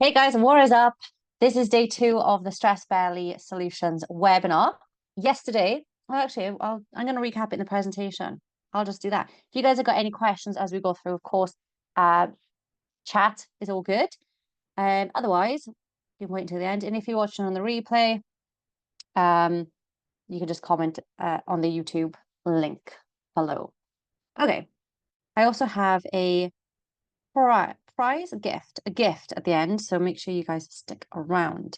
Hey guys, what is up? This is day two of the Stress Belly Solutions webinar. Yesterday, well, actually, I'm going to recap it in the presentation. I'll just do that. If you guys have got any questions as we go through, of course, uh, chat is all good. Otherwise, you can wait until the end. And if you're watching on the replay, um, you can just comment on the YouTube link below. Okay. I also have a prize, a gift at the end. So make sure you guys stick around.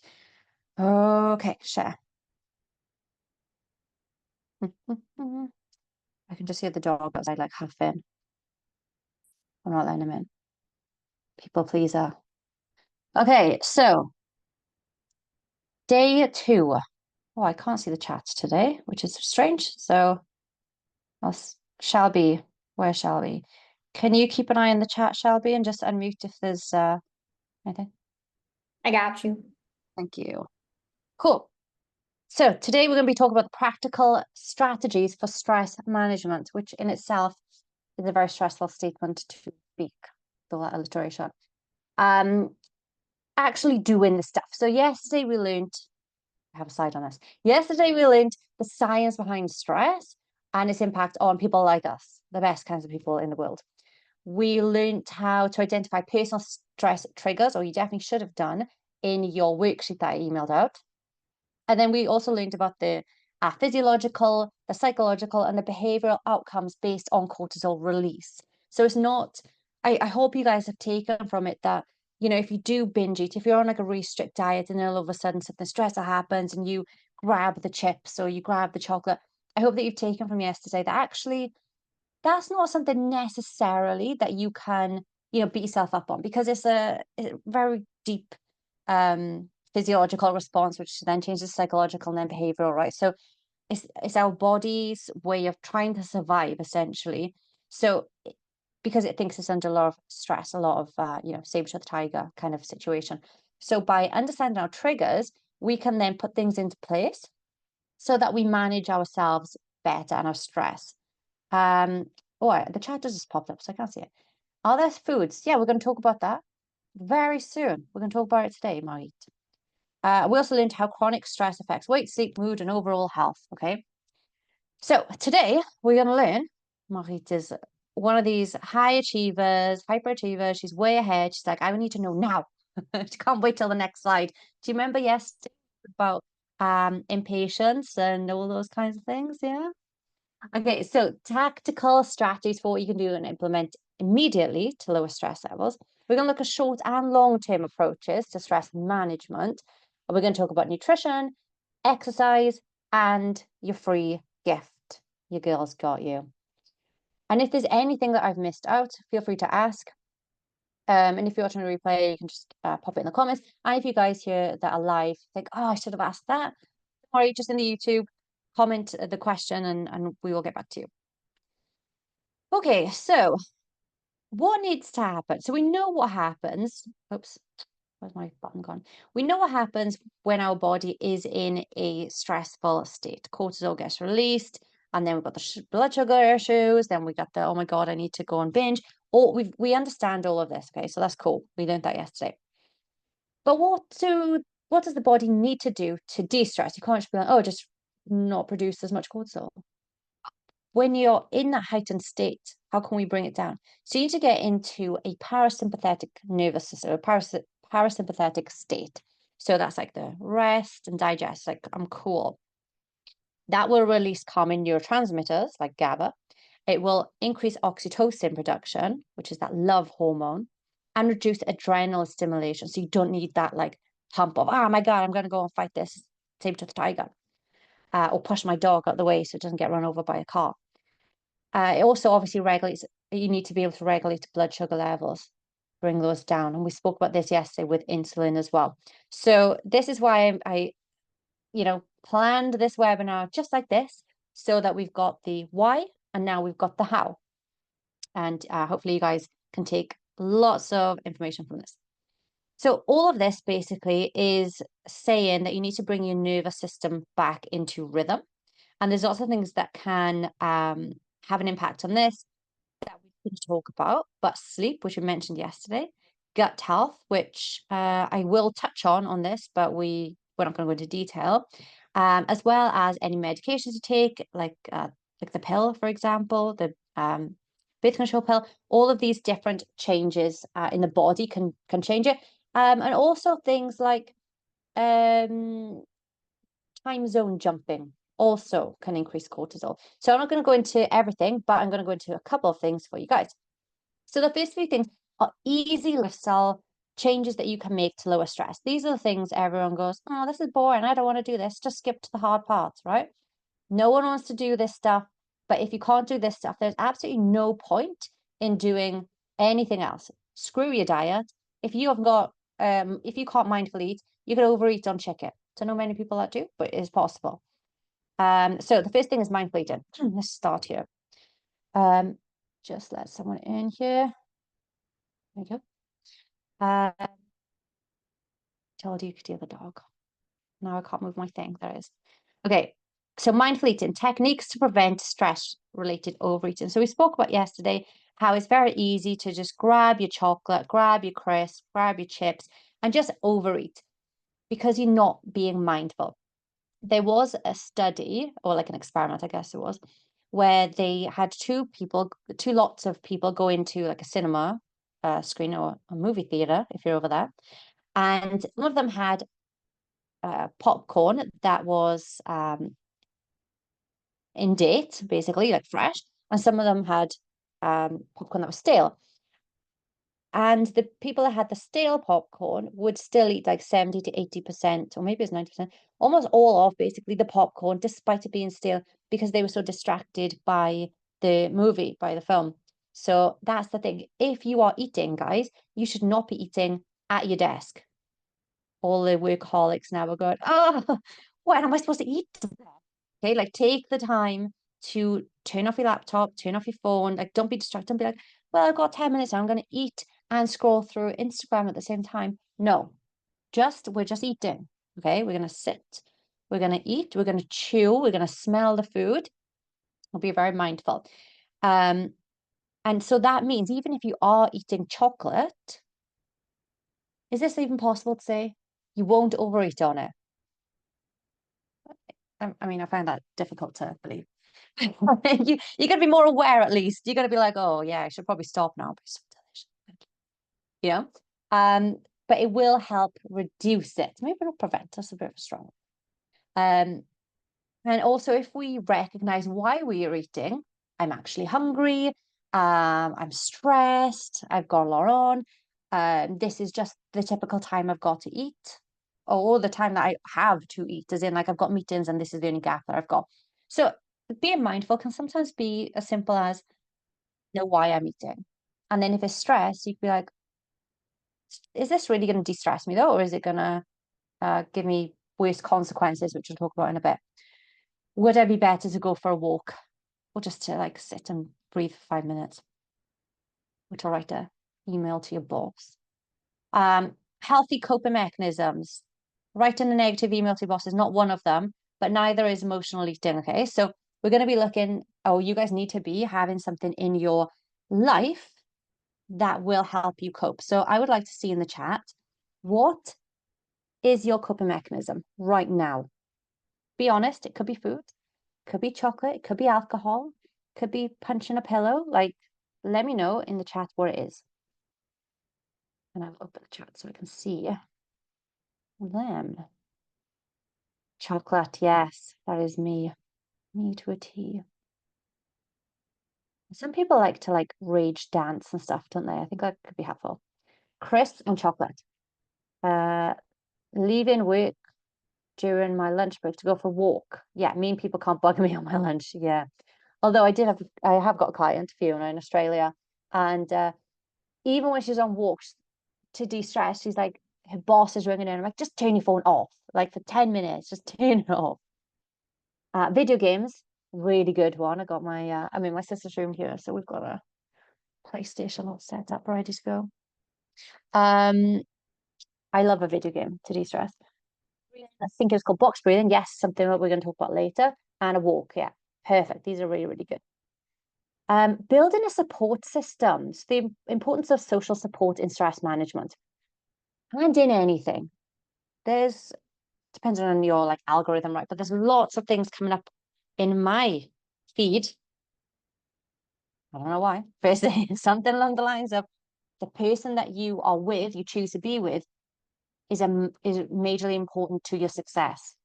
Okay, share. I can just hear the dog outside like huffing. I'm not letting him in. People pleaser. Okay, so day two. Oh, I can't see the chat today, which is strange. So Shelby, where Shelby? Can you keep an eye on the chat, Shelby, and just unmute if there's anything? I got you. Thank you. Cool. So today we're going to be talking about practical strategies for stress management, which in itself is a very stressful statement to speak, the alliteration. Actually doing the stuff. So yesterday we learned, I have a slide on this. Yesterday we learned the science behind stress and its impact on people like us, the best kinds of people in the world. We learned how to identify personal stress triggers, or you definitely should have done in your worksheet that I emailed out. And then we also learned about the physiological, the psychological, and the behavioral outcomes based on cortisol release. So it's not, I hope you guys have taken from it that, you know, if you do binge eat, if you're on like a really strict diet and then all of a sudden something stressful happens and you grab the chips or you grab the chocolate, I hope that you've taken from yesterday that actually that's not something necessarily that you can, you know, beat yourself up on because it's a very deep physiological response, which then changes psychological and then behavioral, right? So it's our body's way of trying to survive essentially. So because it thinks it's under a lot of stress, a lot of you know, saber the tiger kind of situation. So by understanding our triggers, we can then put things into place so that we manage ourselves better and our stress. Oh, the chat just popped up, so I can't see it. Are there foods? Yeah, we're going to talk about that very soon. We're going to talk about it today, Marit. We also learned how chronic stress affects weight, sleep, mood, and overall health. Okay. So today we're going to learn. Marit is one of these high achievers, hyperachievers. She's way ahead. She's like, I need to know now. She can't wait till the next slide. Do you remember yesterday about impatience and all those kinds of things? Yeah. Okay, so tactical strategies for what you can do and implement immediately to lower stress levels. We're going to look at short and long-term approaches to stress management. And we're going to talk about nutrition, exercise, and your free gift. Your girl's got you. And if there's anything that I've missed out, feel free to ask. And if you're watching a replay, you can just pop it in the comments. And if you guys here that are live think, oh, I should have asked that, sorry, just in the YouTube, comment the question and we will get back to you. Okay, so what needs to happen? So we know what happens. Oops, where's my button gone? We know what happens when our body is in a stressful state. Cortisol gets released, and then we've got the blood sugar issues. Then we got the, oh my God, I need to go and binge. Or we understand all of this. Okay, so that's cool. We learned that yesterday. But what does the body need to do to de-stress? You can't just be like, oh, just not produce as much cortisol. When you're in that heightened state, how can we bring it down? So you need to get into a parasympathetic nervous system, a parasympathetic state. So that's like the rest and digest, like I'm cool. That will release calming neurotransmitters like GABA. It will increase oxytocin production, which is that love hormone, and reduce adrenal stimulation. So you don't need that like pump of, oh my God, I'm going to go and fight this saber-toothed tiger. Or push my dog out the way so it doesn't get run over by a car. It also obviously regulates, you need to be able to regulate blood sugar levels, bring those down. And we spoke about this yesterday with insulin as well. So this is why I you know, planned this webinar just like this so that we've got the why and now we've got the how. And hopefully you guys can take lots of information from this. So all of this basically is saying that you need to bring your nervous system back into rhythm. And there's lots of things that can have an impact on this that we can talk about. But sleep, which we mentioned yesterday, gut health, which I will touch on this, but we're not going to go into detail, as well as any medications to take, like the pill, for example, the birth control pill. All of these different changes in the body can change it, and also things like time zone jumping also can increase cortisol. So I'm not going to go into everything, but I'm going to go into a couple of things for you guys. So the first three things are easy lifestyle changes that you can make to lower stress. These are the things everyone goes, oh, this is boring. I don't want to do this. Just skip to the hard parts, right? No one wants to do this stuff. But if you can't do this stuff, there's absolutely no point in doing anything else. Screw your diet. If you have got, if you can't mindfully eat, you can overeat on chicken. So not many people that do, but it is possible. So the first thing is mindful eating. Let's start here. Just let someone in here. There you go. Told you could hear the dog. Now I can't move my thing. There it is. Okay. So mindful eating, techniques to prevent stress-related overeating. So we spoke about yesterday how it's very easy to just grab your chocolate, grab your crisp, grab your chips, and just overeat because you're not being mindful. There was a study, or like an experiment, I guess it was, where they had two lots of people go into like a cinema screen or a movie theater, if you're over there. And one of them had popcorn that was in date, basically, like fresh, and some of them had popcorn that was stale. And the people that had the stale popcorn would still eat like 70 to 80%, or maybe it's 90%, almost all of basically the popcorn, despite it being stale, because they were so distracted by the movie, by the film. So that's the thing. If you are eating, guys, you should not be eating at your desk. All the workaholics now are going, oh, when am I supposed to eat? Okay, like take the time to turn off your laptop, turn off your phone. Like, don't be distracted. Don't be like, well, I've got 10 minutes. I'm going to eat and scroll through Instagram at the same time. No, we're just eating. Okay, we're going to sit, we're going to eat, we're going to chew, we're going to smell the food. We'll be very mindful. And so that means even if you are eating chocolate, is this even possible to say? You won't overeat on it. I mean, I find that difficult to believe. You got to be more aware at least. You got to be like, oh yeah, I should probably stop now. But it's so delicious, you know. But it will help reduce it. Maybe it'll prevent us a bit of a strong. And also if we recognize why we are eating, I'm actually hungry. I'm stressed. I've got a lot on. This is just the typical time I've got to eat, or the time that I have to eat, as in like I've got meetings and this is the only gap that I've got. So being mindful can sometimes be as simple as know why I'm eating. And then if it's stress, you could be like, is this really going to de-stress me though, or is it going to give me worse consequences, which we'll talk about in a bit? Would I be better to go for a walk or just to like sit and breathe for 5 minutes? Or to write a email to your boss? Healthy coping mechanisms. Writing a negative email to your boss is not one of them, but neither is emotional eating. Okay, so we're going to be looking, oh, you guys need to be having something in your life that will help you cope. So I would like to see in the chat, what is your coping mechanism right now? Be honest, it could be food, could be chocolate, it could be alcohol, could be punching a pillow. Like, let me know in the chat what it is. And I'll open the chat so I can see them. Chocolate, yes, that is me. Me to a T. Some people like to like rage dance and stuff, don't they? I think that could be helpful. Crisps and chocolate. Leaving work during my lunch break to go for a walk. Yeah, mean people can't bug me on my lunch. Yeah. Although I have got a client, Fiona, in Australia, and even when she's on walks to de-stress, she's like, her boss is ringing in. I'm like, just turn your phone off, like for 10 minutes, just turn it off. Video games, really good one. I got I'm in my sister's room here, so we've got a PlayStation all set up, ready to go. I love a video game to de-stress. I think it was called box breathing. Yes, something that we're going to talk about later. And a walk. Yeah, perfect. These are really, really good. Building a support system. So the importance of social support in stress management and in anything. There's depending on your like algorithm, right? But there's lots of things coming up in my feed. I don't know why, but it's saying something along the lines of the person that you are with, you choose to be with, is majorly important to your success.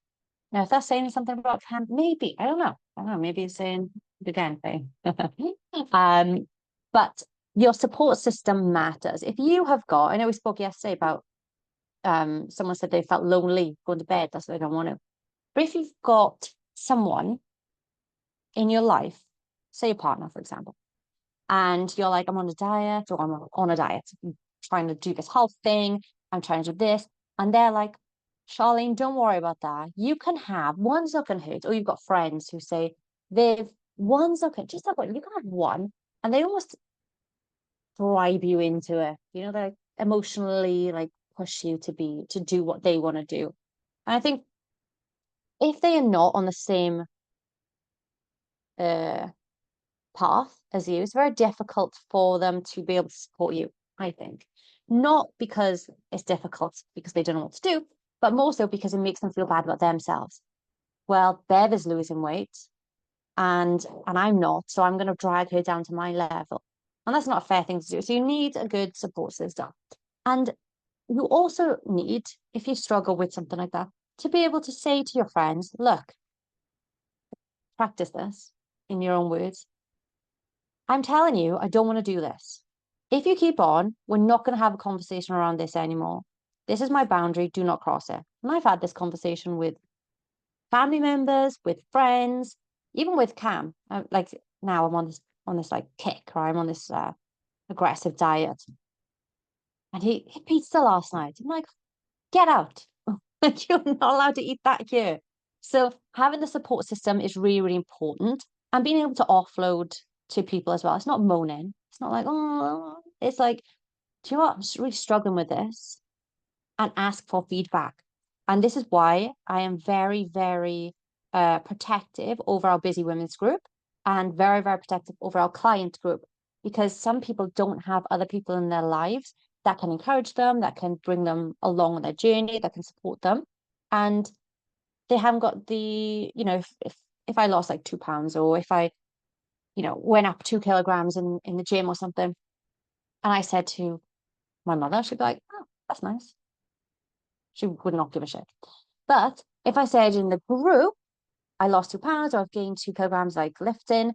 Now, if that's saying something about camp, maybe I don't know. I don't know. Maybe it's saying the again thing. But your support system matters. If you have got, I know we spoke yesterday about someone said they felt lonely going to bed. That's what they don't want to. But if you've got someone in your life, say a partner, for example, and you're like, I'm on a diet or I'm on a diet, I'm trying to do this health thing, I'm trying to do this. And they're like, Charlene, don't worry about that. You can have one's not going to hurt. Or you've got friends who say, they've one's not going to, just have one. You can have one. And they almost bribe you into it. You know, they like emotionally like push you to do what they want to do. And I think if they are not on the same uh path as you, it's very difficult for them to be able to support you, I think. Not because it's difficult because they don't know what to do, but more so because it makes them feel bad about themselves. Well, Bev is losing weight and I'm not, so I'm going to drag her down to my level. And that's not a fair thing to do. So you need a good support system. And you also need, if you struggle with something like that, to be able to say to your friends, look, practice this in your own words. I'm telling you, I don't want to do this. If you keep on, we're not going to have a conversation around this anymore. This is my boundary. Do not cross it. And I've had this conversation with family members, with friends, even with Cam. Like now, I'm on this like kick, or I'm on this aggressive diet, and he hit pizza last night. I'm like, get out! Like you're not allowed to eat that here. So having the support system is really, really important, and being able to offload to people as well. It's not moaning. It's not like, oh, it's like, do you know what? I'm really struggling with this, and ask for feedback. And this is why I am very, very protective over our busy women's group and very, very protective over our client group because some people don't have other people in their lives that can encourage them, that can bring them along on their journey, that can support them. And they haven't got the, you know, if I lost like 2 pounds or if I, you know, went up 2 kilograms in the gym or something, and I said to my mother, she'd be like, oh, that's nice. She would not give a shit. But if I said in the group, I lost 2 pounds or I've gained 2 kilograms like lifting,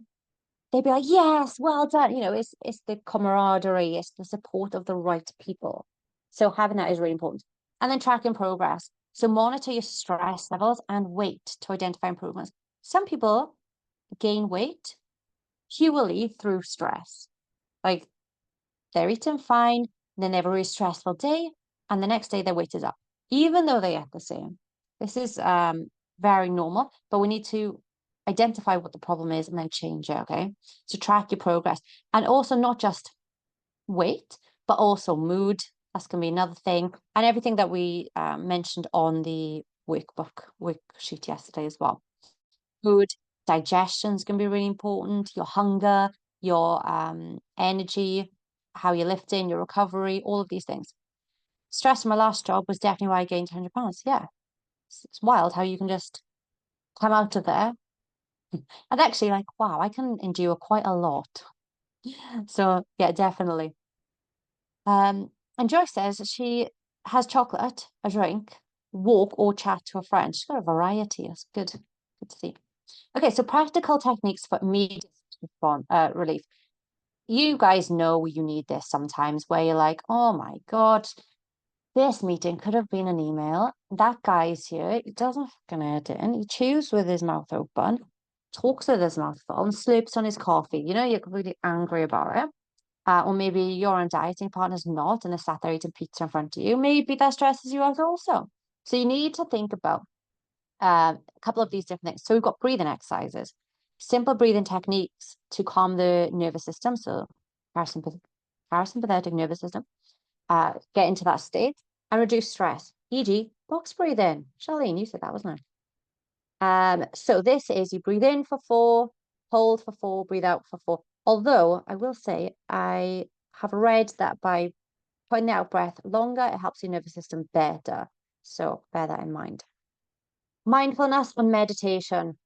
they'd be like, yes, well done. You know, it's the camaraderie, it's the support of the right people. So having that is really important. And then tracking progress. So monitor your stress levels and weight to identify improvements. Some people gain weight purely through stress. Like they're eating fine, then they have a really stressful day, and the next day their weight is up, even though they ate the same. This is very normal, but we need to identify what the problem is and then change it, okay? So track your progress. And also not just weight, but also mood. That's going to be another thing. And everything that we mentioned on the worksheet yesterday as well. Food, digestion is going to be really important. Your hunger, your energy, how you're lifting, your recovery, all of these things. Stress from my last job was definitely why I gained 100 pounds. Yeah, it's wild how you can just come out of there and actually like, wow, I can endure quite a lot. So yeah, definitely. And Joyce says she has chocolate, a drink, walk or chat to a friend. She's got a variety. It's good. Good to see. Okay, so practical techniques for immediate relief. You guys know you need this sometimes where you're like, oh my God, this meeting could have been an email. That guy's here. He doesn't fucking edit in. He chews with his mouth open, talks with his mouth full, and slurps on his coffee. You know, you're really angry about it. Or maybe you're on diet and your partner's not, and they're sat there eating pizza in front of you. Maybe that stresses you out also. So you need to think about a couple of these different things. So we've got breathing exercises, simple breathing techniques to calm the nervous system. So parasympathetic nervous system, get into that state and reduce stress, e.g. box breathing. Charlene, you said that, wasn't it? So this is you breathe in for 4, hold for 4, breathe out for 4. Although I will say I have read that by putting the out breath longer, it helps your nervous system better. So bear that in mind. Mindfulness and meditation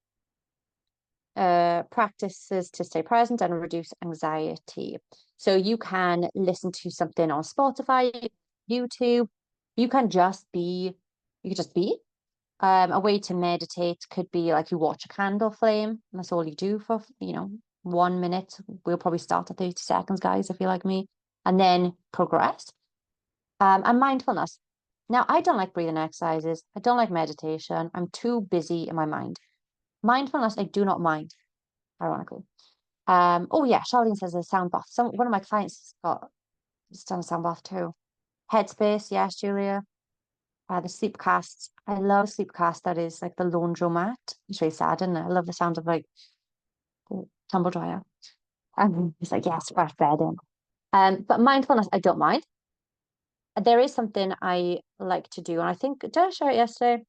practices to stay present and reduce anxiety. So you can listen to something on Spotify, YouTube. You can just be, you could just be. A way to meditate could be like you watch a candle flame, and that's all you do for, 1 minute. We'll probably start at 30 seconds, guys, if you're like me, and then progress. And mindfulness. Now, I don't like breathing exercises. I don't like meditation. I'm too busy in my mind. Mindfulness, I do not mind, ironically. Oh yeah, Charlene says a sound bath. One of my clients has done a sound bath too. Headspace, yes, Julia. The sleep casts. I love sleep cast that is like the laundromat. It's really sad, isn't it? I love the sound of like tumble dryer. And it's like, yes, fresh bed in. But mindfulness, I don't mind. There is something I like to do, and I think did I share it yesterday?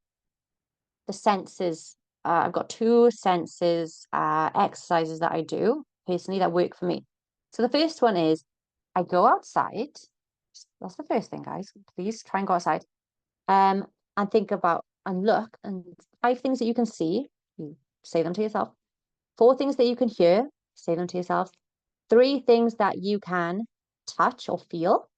The senses. I've got two senses exercises that I do personally that work for me. So the first one is I go outside. That's the first thing, guys. Please try and go outside. And think about and look and 5 things that you can see. You say them to yourself. 4 things that you can hear. Say them to yourself. 3 things that you can touch or feel.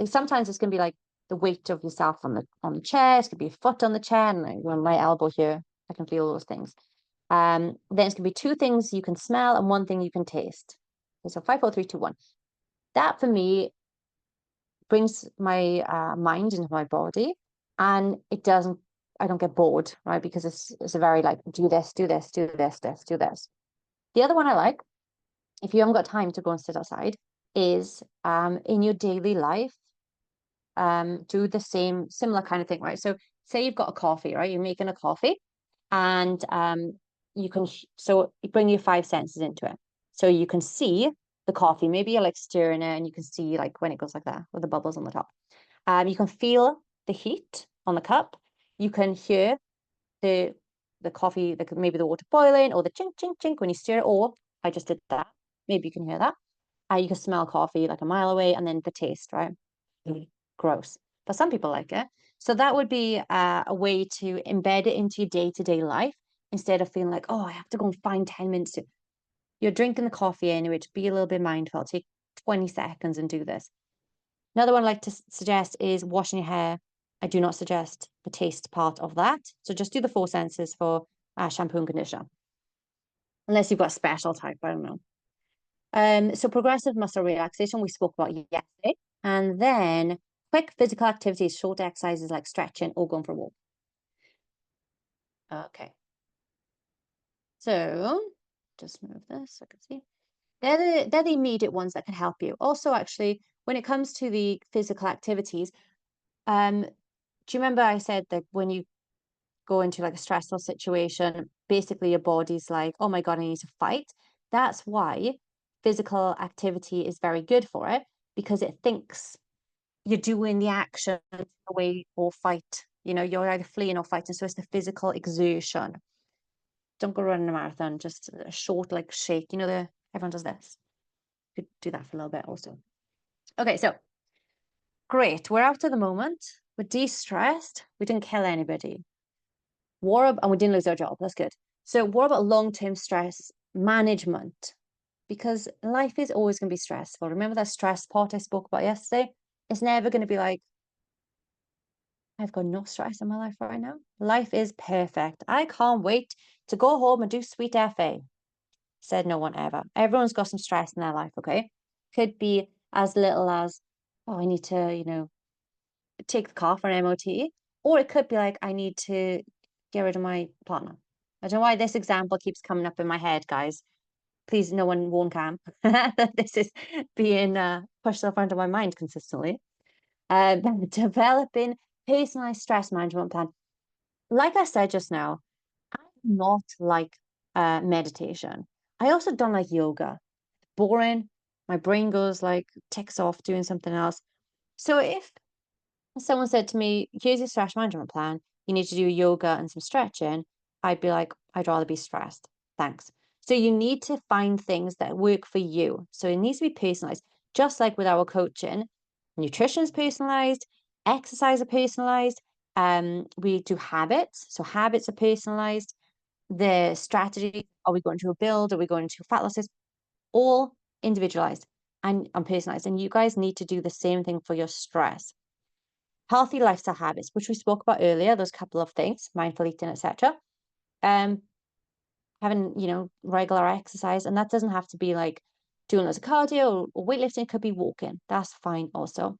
Sometimes it's gonna be like the weight of yourself on the chair. It's gonna be a foot on the chair, and like, when my elbow here, I can feel those things. Then it's gonna be 2 things you can smell and 1 thing you can taste. Okay, so 5, 4, 3, 2, 1. That for me brings my mind into my body, and I don't get bored, right? Because it's a very like do this, do this, do this, do this. The other one I like, if you haven't got time to go and sit outside, is in your daily life, do the similar kind of thing, right? So say you've got a coffee, right? You're making a coffee, and you can so you bring your 5 senses into it. So you can see the coffee. Maybe you're like stirring it, and you can see like when it goes like that with the bubbles on the top. You can feel the heat on the cup. You can hear the coffee, maybe the water boiling, or the chink chink chink when you stir it. Or I just did that. Maybe you can hear that. You can smell coffee like a mile away, and then the taste, right? Gross. But some people like it. So that would be a way to embed it into your day-to-day life instead of feeling like, oh, I have to go and find 10 minutes to. You're drinking the coffee anyway, to be a little bit mindful. Take 20 seconds and do this. Another one I like to suggest is washing your hair. I do not suggest the taste part of that. So just do the 4 senses for shampoo and conditioner. Unless you've got a special type, I don't know. So progressive muscle relaxation we spoke about yesterday. And then quick physical activities, short exercises like stretching or going for a walk. Okay. So just move this so I can see. They're the immediate ones that can help you. Also, actually, when it comes to the physical activities, do you remember I said that when you go into like a stressful situation, basically your body's like, oh my God, I need to fight. That's why physical activity is very good for it, because it thinks you're doing the action away or fight. You're either fleeing or fighting. So it's the physical exertion. Don't go running a marathon, just a short like shake. Everyone does this. You could do that for a little bit also. Okay, so great. We're out of the moment. We're de-stressed. We didn't kill anybody. And we didn't lose our job. That's good. So what about long-term stress management? Because life is always going to be stressful. Remember that stress pot I spoke about yesterday? It's never going to be like, I've got no stress in my life right now. Life is perfect. I can't wait to go home and do sweet FA. Said no one ever. Everyone's got some stress in their life, okay? Could be as little as, oh, I need to, take the car for an MOT. Or it could be like, I need to get rid of my partner. I don't know why this example keeps coming up in my head, guys. Please, no one warn Cam that this is being pushed up onto my mind consistently. Developing personalized stress management plan. Like I said just now, I do not like meditation. I also don't like yoga. Boring. My brain goes like ticks off doing something else. So if someone said to me, here's your stress management plan, you need to do yoga and some stretching, I'd be like, I'd rather be stressed. Thanks. So you need to find things that work for you. So it needs to be personalized, just like with our coaching. Nutrition is personalized, exercise are personalized. We do habits. So habits are personalized. The strategy, are we going to a build? Are we going to fat losses? All individualized and personalized. And you guys need to do the same thing for your stress. Healthy lifestyle habits, which we spoke about earlier, those couple of things, mindful eating, etc. Having, regular exercise, and that doesn't have to be like doing lots of cardio or weightlifting, it could be walking. That's fine also.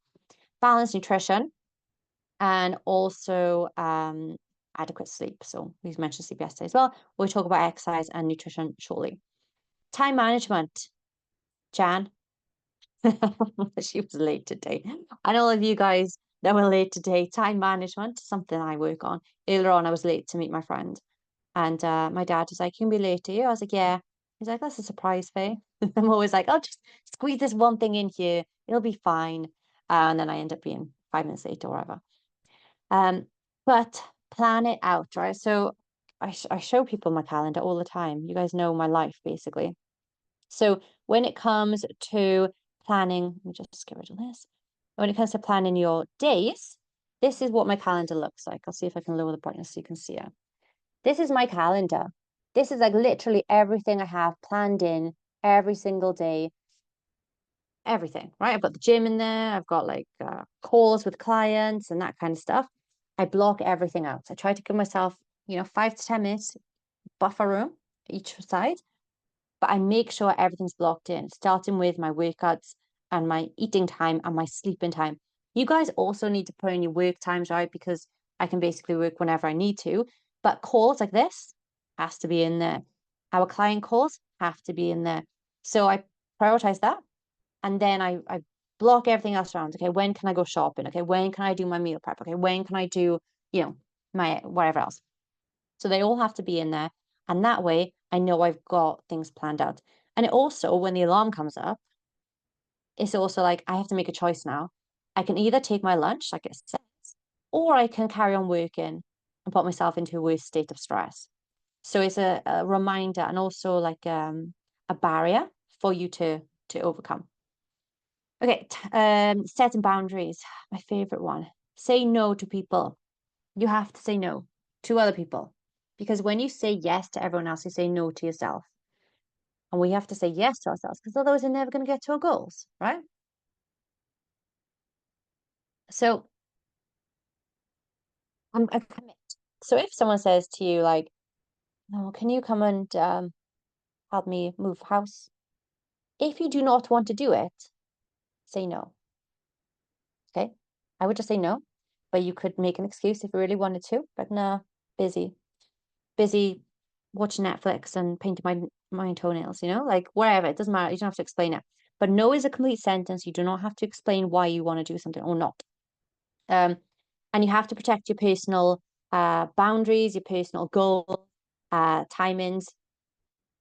Balanced nutrition and also adequate sleep. So we mentioned sleep yesterday as well. We'll talk about exercise and nutrition shortly. Time management. Jan, she was late today. And all of you guys that were late today, time management, something I work on. Earlier on, I was late to meet my friend. And my dad was like, "You can be late to you." I was like, "Yeah." He's like, "That's a surprise, Faye." I'm always like, "I'll just squeeze this one thing in here. It'll be fine." And then I end up being 5 minutes late or whatever. But plan it out, right? So I show people my calendar all the time. You guys know my life, basically. So when it comes to planning, let me just get rid of this. When it comes to planning your days, this is what my calendar looks like. I'll see if I can lower the brightness so you can see it. This is my calendar. This is like literally everything I have planned in every single day. Everything, right? I've got the gym in there. I've got like calls with clients and that kind of stuff. I block everything out. I try to give myself, 5 to 10 minutes buffer room each side, but I make sure everything's blocked in, starting with my workouts and my eating time and my sleeping time. You guys also need to put in your work times, right? Because I can basically work whenever I need to, but calls like this has to be in there. Our client calls have to be in there. So I prioritize that. And then I block everything else around. Okay, when can I go shopping? Okay, when can I do my meal prep? Okay, when can I do, my whatever else? So they all have to be in there. And that way I know I've got things planned out. And it also, when the alarm comes up, it's also like I have to make a choice now. I can either take my lunch, like it says, or I can carry on working and put myself into a worse state of stress. So it's a reminder and also like a barrier for you to overcome. Okay, setting boundaries. My favorite one. Say no to people. You have to say no to other people because when you say yes to everyone else, you say no to yourself. And we have to say yes to ourselves because otherwise we're never going to get to our goals, right? So I commit. So if someone says to you like, "No, can you come and help me move house?" If you do not want to do it, say no. Okay. I would just say no, but you could make an excuse if you really wanted to. But no, busy, busy watching Netflix and painting my toenails, like wherever. It doesn't matter. You don't have to explain it. But no is a complete sentence. You do not have to explain why you want to do something or not. And you have to protect your personal boundaries, your personal goals, timings.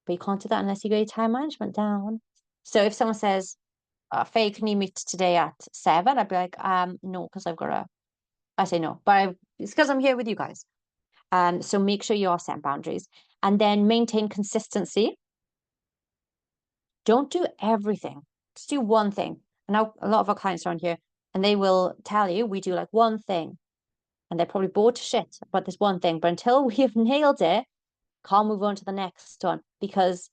But you can't do that unless you get your time management down. So if someone says, Faye, can you meet today at 7? I'd be like, no, because I say no, but it's because I'm here with you guys. So make sure you are setting boundaries and then maintain consistency. Don't do everything. Just do one thing. And now a lot of our clients are on here and they will tell you we do like one thing and they're probably bored to shit about this one thing. But until we have nailed it, can't move on to the next one because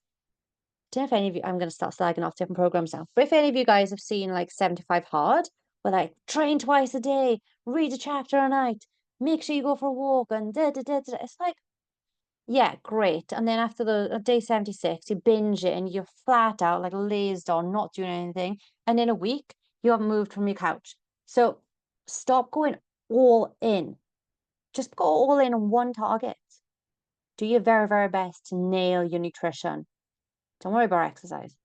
I don't know if any of you, I'm going to start slagging off different programs now. But if any of you guys have seen like 75 Hard, where like train twice a day, read a chapter a night, make sure you go for a walk, and da da da da. It's like, yeah, great. And then after the day 76, you binge it and you're flat out, like lazed on, not doing anything. And in a week, you haven't moved from your couch. So stop going all in. Just go all in on one target. Do your very, very best to nail your nutrition. Don't worry about exercise.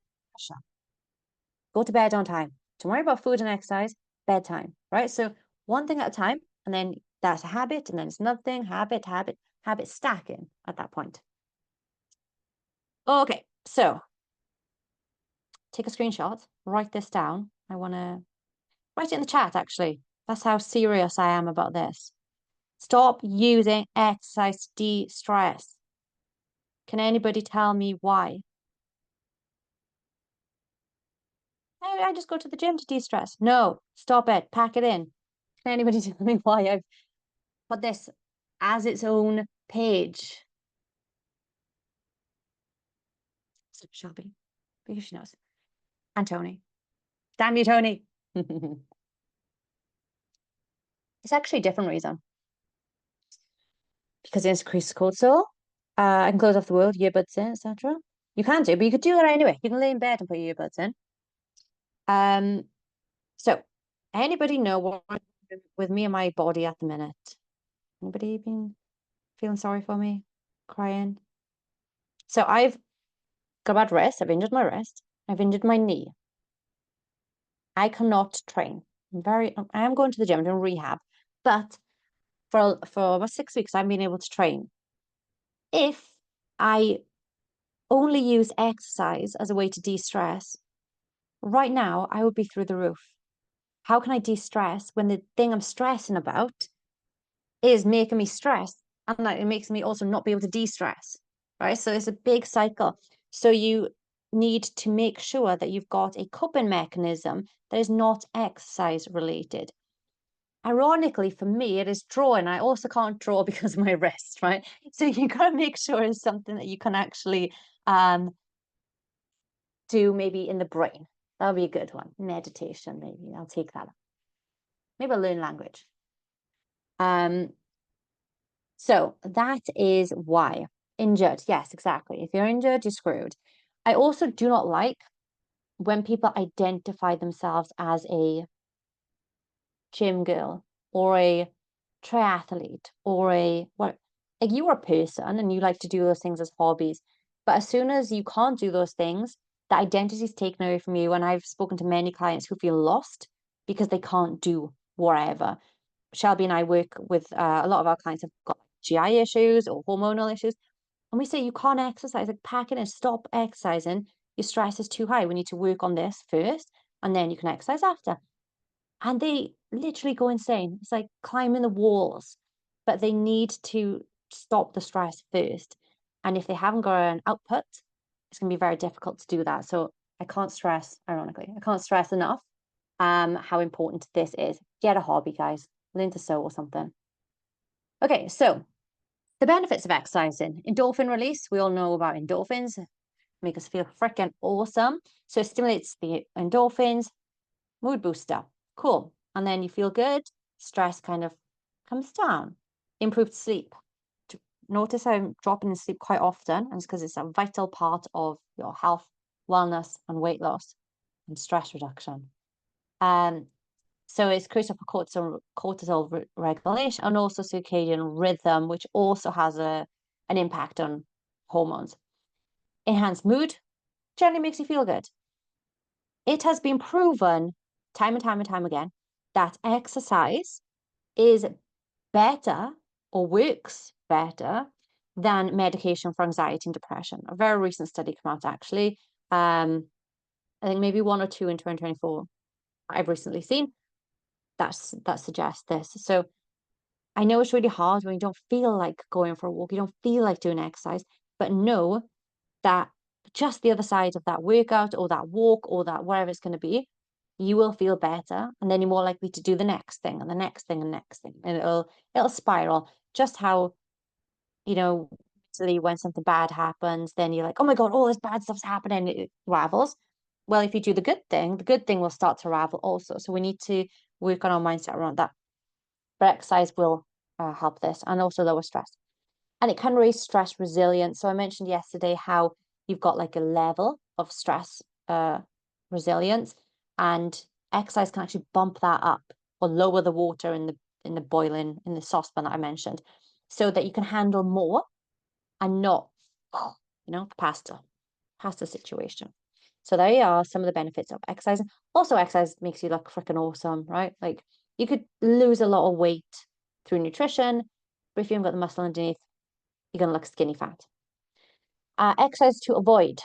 Go to bed on time. Don't worry about food and exercise, bedtime, right? So one thing at a time, and then that's a habit, and then it's another thing, habit stacking at that point. Okay, so take a screenshot, write this down. I want to write it in the chat, actually. That's how serious I am about this. Stop using exercise to de-stress. Can anybody tell me why? I just go to the gym to de-stress. No, stop it. Pack it in. Can anybody tell me why I've put this as its own page? So Shelby, because she knows. And Tony. Damn you, Tony. It's actually a different reason. Because it increases cortisol. I can close off the world, earbuds in, etc. You can do, but you could do that anyway. You can lay in bed and put your earbuds in. So anybody know what with me and my body at the minute? Anybody been feeling sorry for me? Crying? So I've got a bad wrist. I've injured my wrist. I've injured my knee. I cannot train. I am going to the gym, doing rehab, but for about 6 weeks, I've been able to train. If I only use exercise as a way to de-stress, right now I would be through the roof. How can I de-stress when the thing I'm stressing about is making me stress, and that it makes me also not be able to de-stress, right? So it's a big cycle. So you need to make sure that you've got a coping mechanism that is not exercise related. Ironically, for me, it is drawing. I also can't draw because of my wrist, right? So you got to make sure it's something that you can actually do maybe in the brain. That'll be a good one. Meditation, maybe. I'll take that. Maybe I'll learn language. So that is why. Injured. Yes, exactly. If you're injured, you're screwed. I also do not like when people identify themselves as a gym girl or a triathlete or a what, like you are a person and you like to do those things as hobbies. But as soon as you can't do those things, the identity is taken away from you. And I've spoken to many clients who feel lost because they can't do whatever. Shelby and I work with a lot of our clients have got GI issues or hormonal issues. And we say you can't exercise, like pack it and stop exercising. Your stress is too high. We need to work on this first, and then you can exercise after. And they literally go insane. It's like climbing the walls, but they need to stop the stress first. And if they haven't got an output, it's going to be very difficult to do that. So I can't stress, ironically, I can't stress enough how important this is. Get a hobby, guys. Learn to sew or something. Okay, so the benefits of exercising. Endorphin release. We all know about endorphins. Make us feel freaking awesome. So it stimulates the endorphins. Mood booster. Cool. And then you feel good. Stress kind of comes down. Improved sleep. Notice I'm dropping in sleep quite often, and it's because it's a vital part of your health, wellness, and weight loss and stress reduction. So it's crucial for cortisol regulation and also circadian rhythm, which also has an impact on hormones. Enhanced mood generally makes you feel good. It has been proven time and time and time again that exercise is better or works better than medication for anxiety and depression. A very recent study came out actually. I think maybe one or two in 2024 I've recently seen that suggests this. So I know it's really hard when you don't feel like going for a walk, you don't feel like doing exercise, but know that just the other side of that workout or that walk or that whatever it's going to be, you will feel better, and then you're more likely to do the next thing and the next thing and next thing, and it'll spiral. Just how, you know, when something bad happens, then you're like, oh my God, all this bad stuff's happening, it ravels. Well, if you do the good thing will start to ravel also. So we need to work on our mindset around that. But exercise will help this and also lower stress. And it can raise stress resilience. So I mentioned yesterday how you've got like a level of stress resilience, and exercise can actually bump that up or lower the water in the saucepan that I mentioned, so that you can handle more and not, pasta situation. So there are some of the benefits of exercising. Also, exercise makes you look freaking awesome, right? Like you could lose a lot of weight through nutrition, but if you haven't got the muscle underneath, you're going to look skinny fat. Exercise to avoid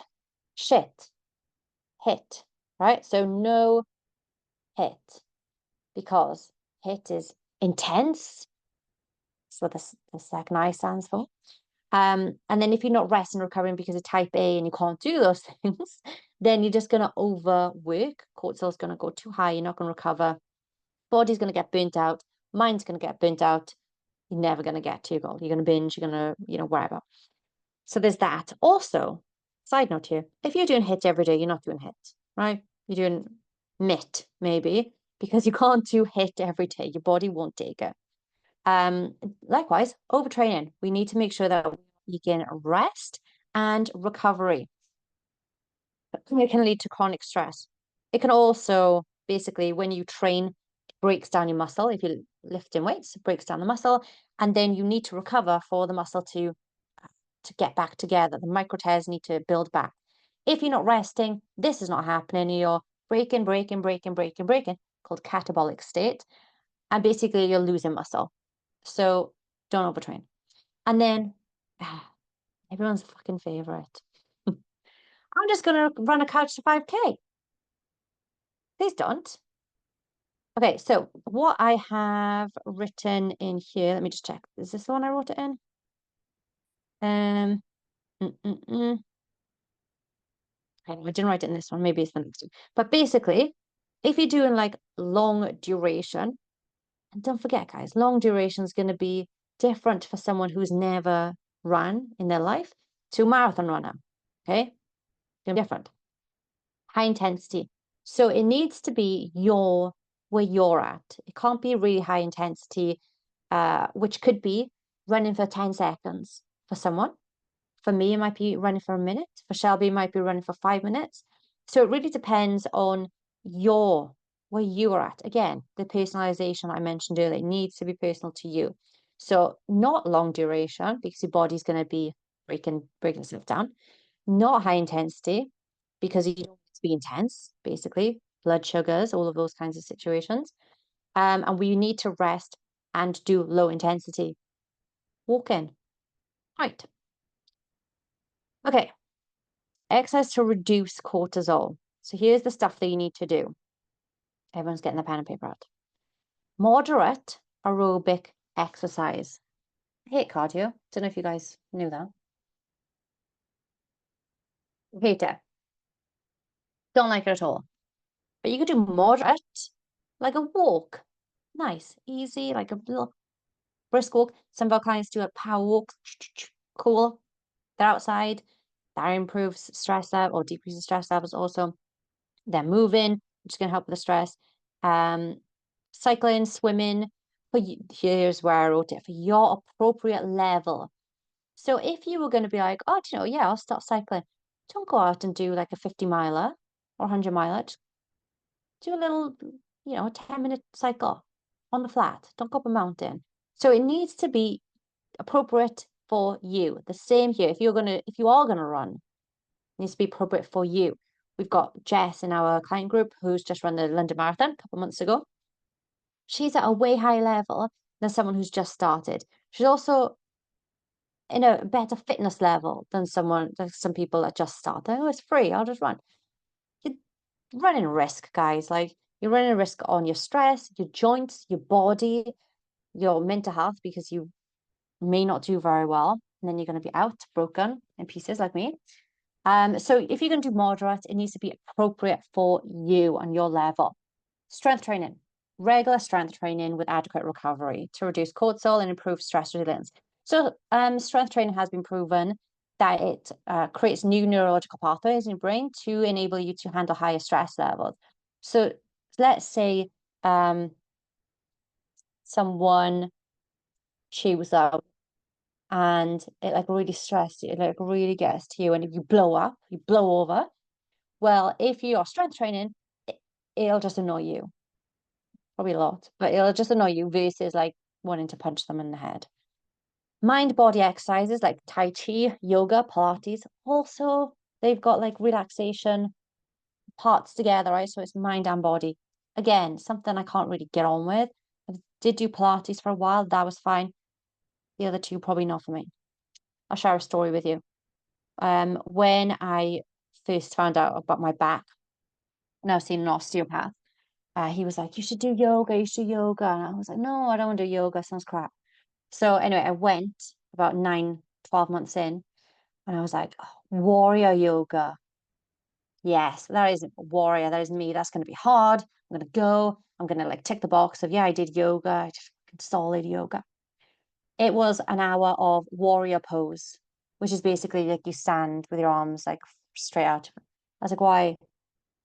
hit, right? So no hit, because hit is intense. That's what the second I stands for. And then if you're not resting and recovering because of type A and you can't do those things, then you're just going to overwork. Cortisol's going to go too high. You're not going to recover. Body's going to get burnt out. Mind's going to get burnt out. You're never going to get to your goal. You're going to binge. You're going to, whatever. So there's that. Also, side note here, if you're doing HIIT every day, you're not doing HIIT, right? You're doing MIT maybe because you can't do HIIT every day. Your body won't take it. Likewise, overtraining. We need to make sure that you can rest and recovery. It can lead to chronic stress. It can also basically, when you train, it breaks down your muscle. If you're lifting weights, it breaks down the muscle, and then you need to recover for the muscle to get back together. The micro tears need to build back. If you're not resting, this is not happening. You're breaking, called catabolic state, and basically you're losing muscle. So don't overtrain. And then everyone's fucking favorite. I'm just gonna run a couch to 5K. Please don't. Okay, so what I have written in here, let me just check. Is this the one I wrote it in? Um, mm, mm, mm. Okay, I didn't write it in this one. Maybe it's the next one. But basically, if you're doing like long duration, and don't forget, guys, long duration is going to be different for someone who's never run in their life to a marathon runner. Okay, different. High intensity. So it needs to be where you're at. It can't be really high intensity, which could be running for 10 seconds for someone. For me, it might be running for a minute. For Shelby, it might be running for 5 minutes. So it really depends on where you are at. Again, the personalization I mentioned earlier needs to be personal to you. So not long duration because your body's going to be breaking itself down. Not high intensity because you don't want it to be intense, basically. Blood sugars, all of those kinds of situations. And we need to rest and do low intensity walking. Right. Okay. Exercise to reduce cortisol. So here's the stuff that you need to do. Everyone's getting the pen and paper out. Moderate aerobic exercise. I hate cardio. Don't know if you guys knew that. Hate it. Don't like it at all. But you could do moderate, like a walk. Nice, easy, like a little brisk walk. Some of our clients do a power walk. Cool. They're outside. That improves stress level or decreases stress levels also. They're moving, which is going to help with the stress. Cycling, swimming. Here's where I wrote it, for your appropriate level. So if you were going to be like, oh, do you know, yeah, I'll start cycling. Don't go out and do like a 50 miler or 100 miler. Just do a little, 10-minute cycle on the flat. Don't go up a mountain. So it needs to be appropriate for you. The same here. If you are gonna run, it needs to be appropriate for you. We've got Jess in our client group who's just run the London Marathon a couple of months ago. She's at a way higher level than someone who's just started. She's also in a better fitness level than some people that just start. Oh, it's free, I'll just run. You're running a risk, guys. Like you're running a risk on your stress, your joints, your body, your mental health, because you may not do very well, and then you're going to be out broken in pieces like me. So if you're going to do moderate, it needs to be appropriate for you and your level. Strength training, regular strength training with adequate recovery to reduce cortisol and improve stress resilience. So strength training has been proven that it creates new neurological pathways in your brain to enable you to handle higher stress levels. So let's say someone chews out and it like really stressed you, it like really gets to you, and if you blow up, you blow over. Well, if you are strength training, it'll just annoy you, probably a lot, but it'll just annoy you versus like wanting to punch them in the head. Mind body exercises like Tai Chi, yoga, Pilates, also they've got like relaxation parts together, right? So it's mind and body. Again, something I can't really get on with. I did do Pilates for a while, that was fine. The other two, probably not for me. I'll share a story with you. When I first found out about my back, and I was seeing an osteopath, he was like, "You should do yoga. You should do yoga." And I was like, "No, I don't want to do yoga. Sounds crap." So anyway, I went about 12 months in, and I was like, oh, warrior yoga. Yes, that is warrior. That is me. That's going to be hard. I'm going to go. I'm going to like tick the box of, yeah, I did yoga. I did solid yoga. It was an hour of warrior pose, which is basically like you stand with your arms like straight out. I was like, why?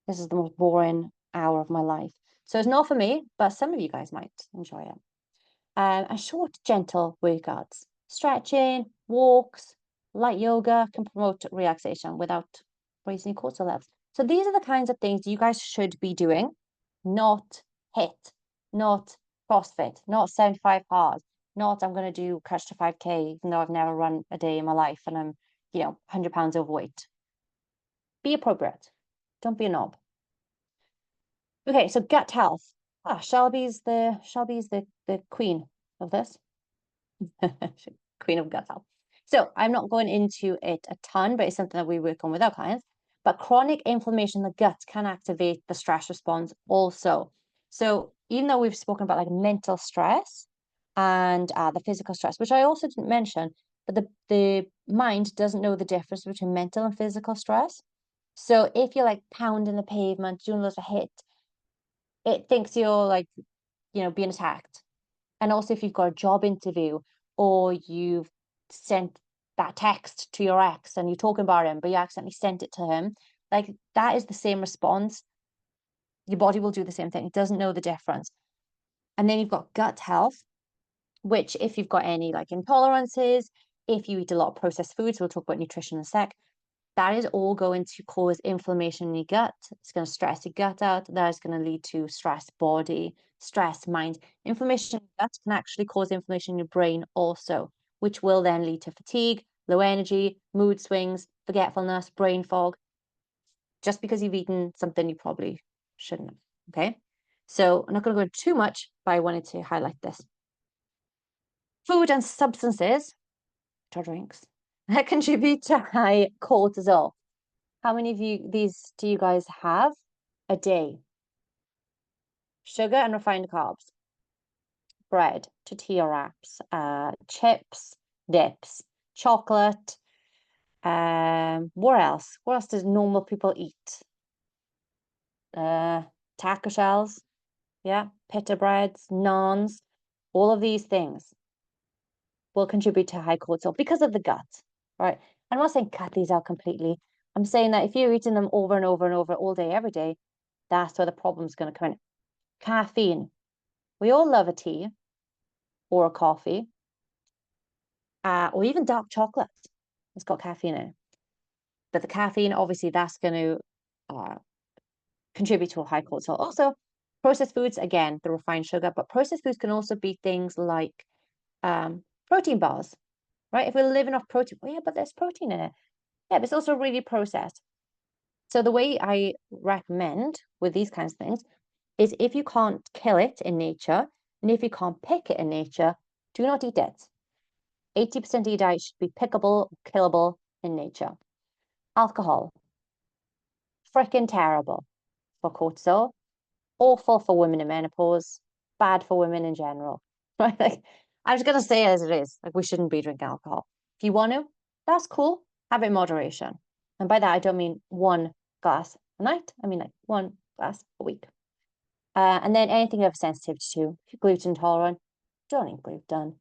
This is the most boring hour of my life. So it's not for me, but some of you guys might enjoy it. And short, gentle workouts, stretching, walks, light yoga can promote relaxation without raising your cortisol levels. So these are the kinds of things you guys should be doing, not HIIT, not CrossFit, not 75 hard, not I'm going to do Crouch to 5K, even though I've never run a day in my life and I'm, 100 pounds overweight. Be appropriate. Don't be a knob. Okay, so gut health. Shelby's the queen of this. Queen of gut health. So I'm not going into it a ton, but it's something that we work on with our clients. But chronic inflammation in the gut can activate the stress response also. So even though we've spoken about like mental stress and the physical stress, which I also didn't mention, but the mind doesn't know the difference between mental and physical stress. So if you're like pounding the pavement, doing loads of HIIT, it thinks you're like, being attacked. And also if you've got a job interview or you've sent that text to your ex and you're talking about him, but you accidentally sent it to him, like that is the same response. Your body will do the same thing. It doesn't know the difference. And then you've got gut health, which if you've got any like intolerances, if you eat a lot of processed foods, we'll talk about nutrition in a sec, that is all going to cause inflammation in your gut. It's going to stress your gut out. That is going to lead to stress body, stress mind. Inflammation in the gut can actually cause inflammation in your brain also, which will then lead to fatigue, low energy, mood swings, forgetfulness, brain fog, just because you've eaten something you probably shouldn't have. Okay. So I'm not going to go into too much, but I wanted to highlight this. Food and substances, which are drinks, that contribute to high cortisol. How many of these do you guys have a day? Sugar and refined carbs, bread, tortilla wraps, chips, dips, chocolate. What else? What else does normal people eat? Taco shells, yeah, pita breads, naans, all of these things will contribute to high cortisol because of the gut, right? I'm not saying cut these out completely. I'm saying that if you're eating them over and over and over all day, every day, that's where the problem's going to come in. Caffeine. We all love a tea or a coffee, or even dark chocolate. It's got caffeine in it. But the caffeine, obviously, that's going to contribute to a high cortisol. Also, processed foods, again, the refined sugar, but processed foods can also be things like protein bars, right? If we're living off protein, well, yeah, but there's protein in it. Yeah, but it's also really processed. So the way I recommend with these kinds of things is if you can't kill it in nature, and if you can't pick it in nature, do not eat it. 80% of your diet should be pickable, killable in nature. Alcohol, freaking terrible for cortisol, awful for women in menopause, bad for women in general. Right? Like, I'm just gonna say it as it is. Like, we shouldn't be drinking alcohol. If you want to, that's cool. Have it in moderation. And by that, I don't mean one glass a night. I mean like one glass a week. And then anything you have sensitivity to, if you're gluten intolerant, don't eat gluten.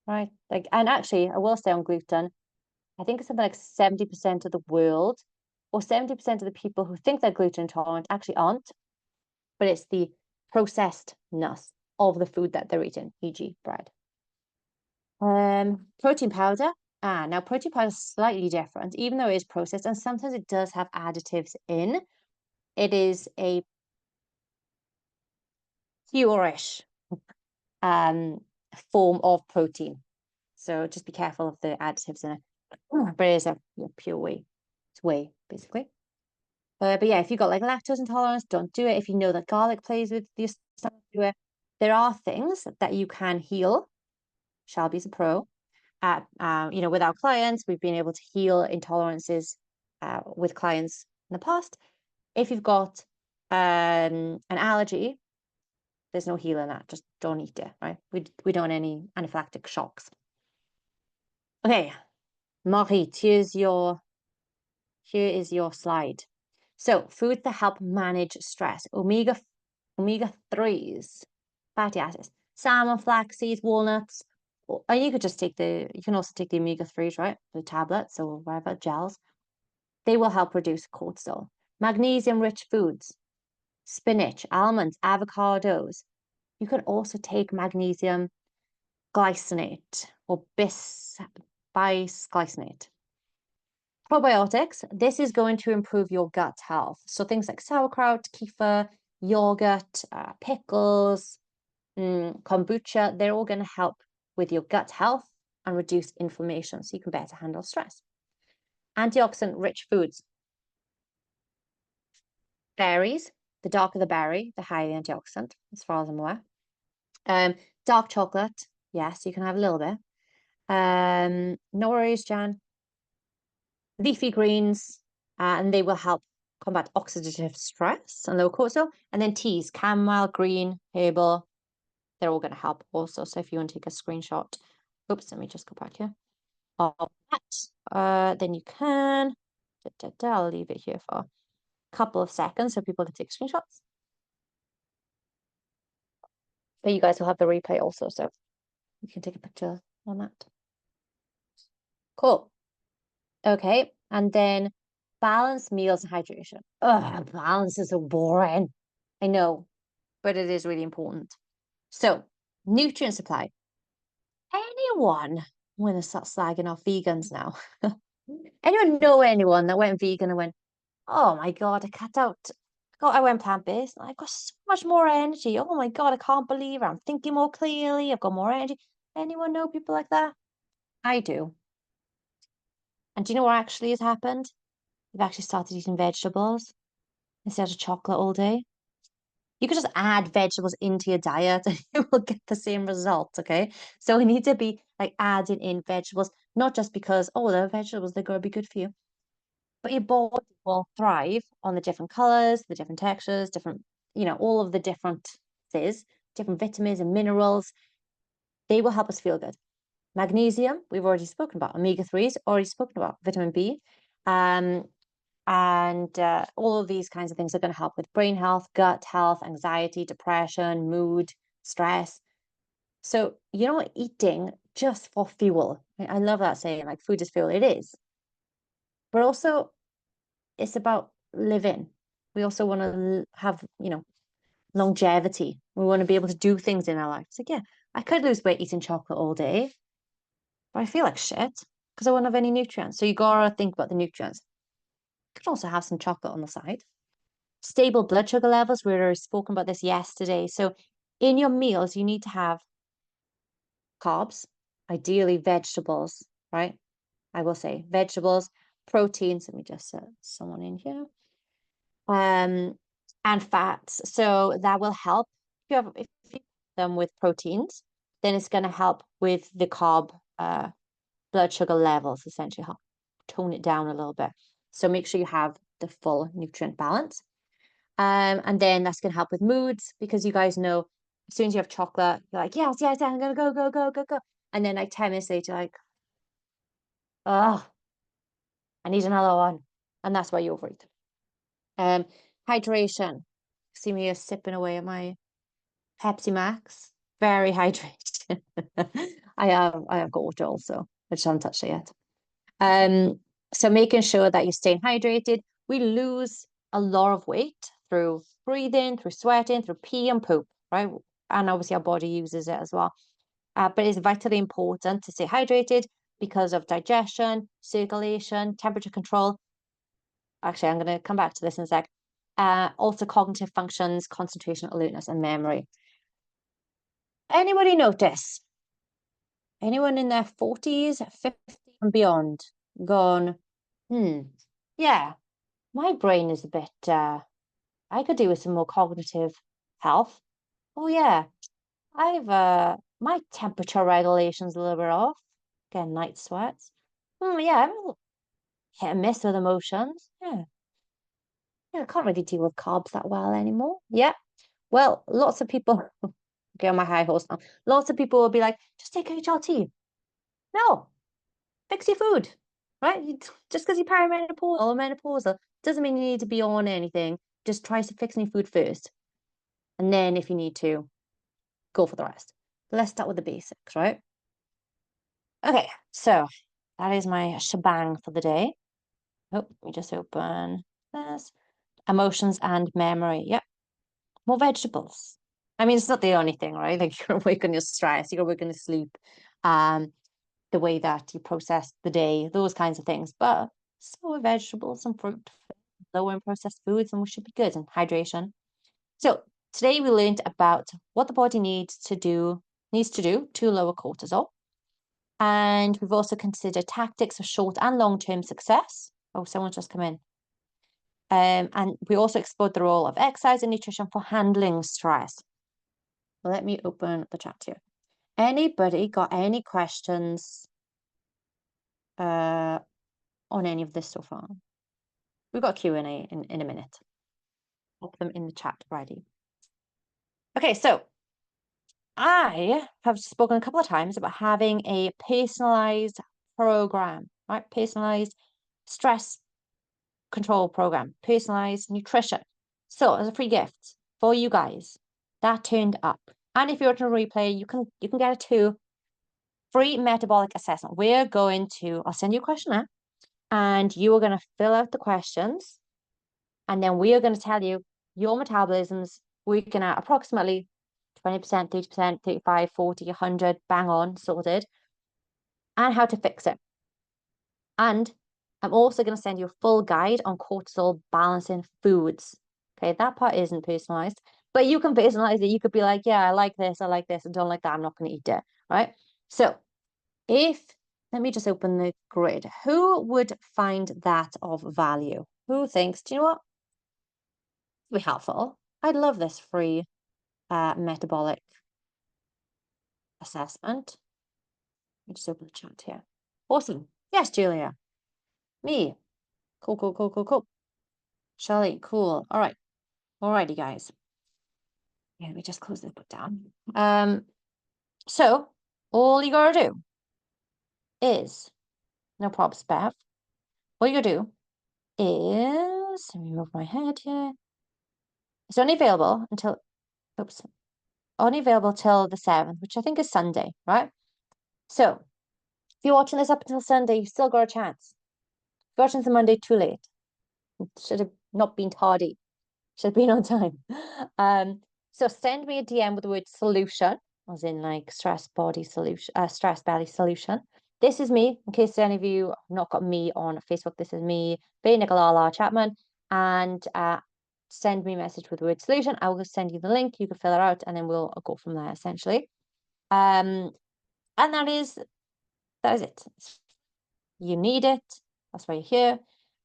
Right? Like, and actually, I will say on gluten, I think it's something like 70% of the world or 70% of the people who think they're gluten intolerant actually aren't, but it's the processedness of the food that they're eating, e.g. bread. Protein powder. Now protein powder is slightly different, even though it is processed, and sometimes it does have additives in. It is a pure-ish form of protein. So just be careful of the additives in it. But it is a pure whey. It's whey, basically. But yeah, if you've got like lactose intolerance, don't do it. If you know that garlic plays with your stomach, do it. There are things that you can heal. Shelby's a pro. With our clients, we've been able to heal intolerances with clients in the past. If you've got an allergy, there's no healing that. Just don't eat it, right? We don't want any anaphylactic shocks. Okay, Marit, here is your slide. So foods that help manage stress. Omega 3s, fatty acids, salmon, flax seeds, walnuts. And you can also take the omega 3s, right? The tablets or whatever, gels. They will help reduce cortisol. Magnesium rich foods, spinach, almonds, avocados. You can also take magnesium glycinate or bisglycinate. Probiotics, this is going to improve your gut health. So things like sauerkraut, kefir, yogurt, pickles, kombucha, they're all going to help with your gut health and reduce inflammation so you can better handle stress. Antioxidant rich foods. Berries, the darker the berry, the higher the antioxidant, as far as I'm aware. Dark chocolate, yes, you can have a little bit. No worries, Jan. Leafy greens, and they will help combat oxidative stress and low cortisol. And then teas, chamomile, green, herbal, they're all going to help also. So if you want to take a screenshot, oops, let me just go back here. Of that, then you can. I'll leave it here for a couple of seconds so people can take screenshots. But you guys will have the replay also, so you can take a picture on that. Cool. Okay, and then balance meals and hydration. Ugh, balance is so boring. I know, but it is really important. So, nutrient supply. Anyone want to start slagging off vegans now? Anyone know anyone that went vegan and went, oh my God, I cut out, I went plant-based and I got so much more energy. Oh my God, I can't believe it. I'm thinking more clearly. I've got more energy. Anyone know people like that? I do. And do you know what actually has happened? They've actually started eating vegetables instead of chocolate all day. You could just add vegetables into your diet and you will get the same results, okay? So we need to be like adding in vegetables, not just because, oh, they're vegetables, they're going to be good for you, but your body will thrive on the different colors, the different textures, different, all of the different vitamins and minerals. They will help us feel good. Magnesium, we've already spoken about. Omega 3s, already spoken about. Vitamin B. And all of these kinds of things are going to help with brain health, gut health, anxiety, depression, mood, stress. So you're not eating just for fuel. I love that saying, like food is fuel. It is. But also, it's about living. We also want to have, longevity. We want to be able to do things in our life. It's like, yeah, I could lose weight eating chocolate all day, but I feel like shit because I won't have any nutrients. So you gotta think about the nutrients. You could also have some chocolate on the side. Stable blood sugar levels. We were spoken about this yesterday. So in your meals, you need to have carbs, ideally vegetables, right? I will say vegetables, proteins. Let me just set someone in here. And fats. So that will help. If you have them with proteins, then it's going to help with the carb blood sugar levels, essentially help tone it down a little bit. So make sure you have the full nutrient balance. And then that's going to help with moods because you guys know as soon as you have chocolate, you're like, yes, yes, I'm gonna go, go, go, go, go. And then like 10 minutes later, you're like, oh, I need another one. And that's why you overeat. Hydration. See me sipping away at my Pepsi Max. Very hydrated. I have got water also. I just haven't touched it yet. So making sure that you're staying hydrated. We lose a lot of weight through breathing, through sweating, through pee and poop, right? And obviously our body uses it as well. But it's vitally important to stay hydrated because of digestion, circulation, temperature control. Actually, I'm going to come back to this in a sec. Also cognitive functions, concentration, alertness, and memory. Anybody notice? Anyone in their 40s, 50s and beyond gone, yeah, my brain is a bit, I could do with some more cognitive health. Oh yeah, my temperature regulation's a little bit off. Getting night sweats. Yeah, I'm a little hit and miss with emotions. Yeah. Yeah, I can't really deal with carbs that well anymore. Yeah. Well, lots of people get on my high horse now. Lots of people will be like, just take HRT. No, fix your food. right? Just because you're perimenopausal or menopausal doesn't mean you need to be on anything. Just try to fix your food first. And then if you need to, go for the rest. But let's start with the basics, right? Okay, so that is my shebang for the day. Oh, let me just open this. Emotions and memory. Yep. More vegetables. I mean, it's not the only thing, right? Like you're awake on your stress, you're awake on your sleep, the way that you process the day, those kinds of things. But so are vegetables and fruit, lower in processed foods, and we should be good. And hydration. So today we learned about what the body needs to do to lower cortisol. And we've also considered tactics for short and long-term success. Oh, someone's just come in. And we also explored the role of exercise and nutrition for handling stress. Let me open the chat here. Anybody got any questions on any of this so far? We've got Q&A in a minute. Pop them in the chat ready. Okay, so I have spoken a couple of times about having a personalized program, right? Personalized stress control program, personalized nutrition. So as a free gift for you guys, that turned up. And if you're to replay, you can get a 2 free metabolic assessment. I'll send you a questionnaire and you are going to fill out the questions. And then we are going to tell you your metabolism's working at approximately 20%, 30%, 35, 40, 100, bang on, sorted, and how to fix it. And I'm also going to send you a full guide on cortisol balancing foods. Okay, that part isn't personalized, but you can personalize it. You could be like, yeah, I like this, I don't like that, I'm not going to eat it, right? So let me just open the grid. Who would find that of value? Who thinks, do you know what? It'd be helpful. I'd love this free metabolic assessment. Let me just open the chat here. Awesome. Yes, Julia. Me. Cool, cool, cool, cool, cool. Shelley, cool. All right. Alrighty, guys. Yeah, let me just close this book down. So all you gotta do is, no props, Bev. All you gotta do is, let me move my head here. It's only available until, oops, only available till the 7th, which I think is Sunday, right? So if you're watching this up until Sunday, you've still got a chance. If you're watching this on Monday, too late. Should have not been tardy. Should have been on time. So send me a DM with the word solution, as in like stress body solution, stress belly solution. This is me, in case any of you have not got me on Facebook. This is me, Bay Nicolala Chapman, and send me a message with the word solution. I will send you the link. You can fill it out, and then we'll go from there. Essentially, and that is it. You need it. That's why you're here.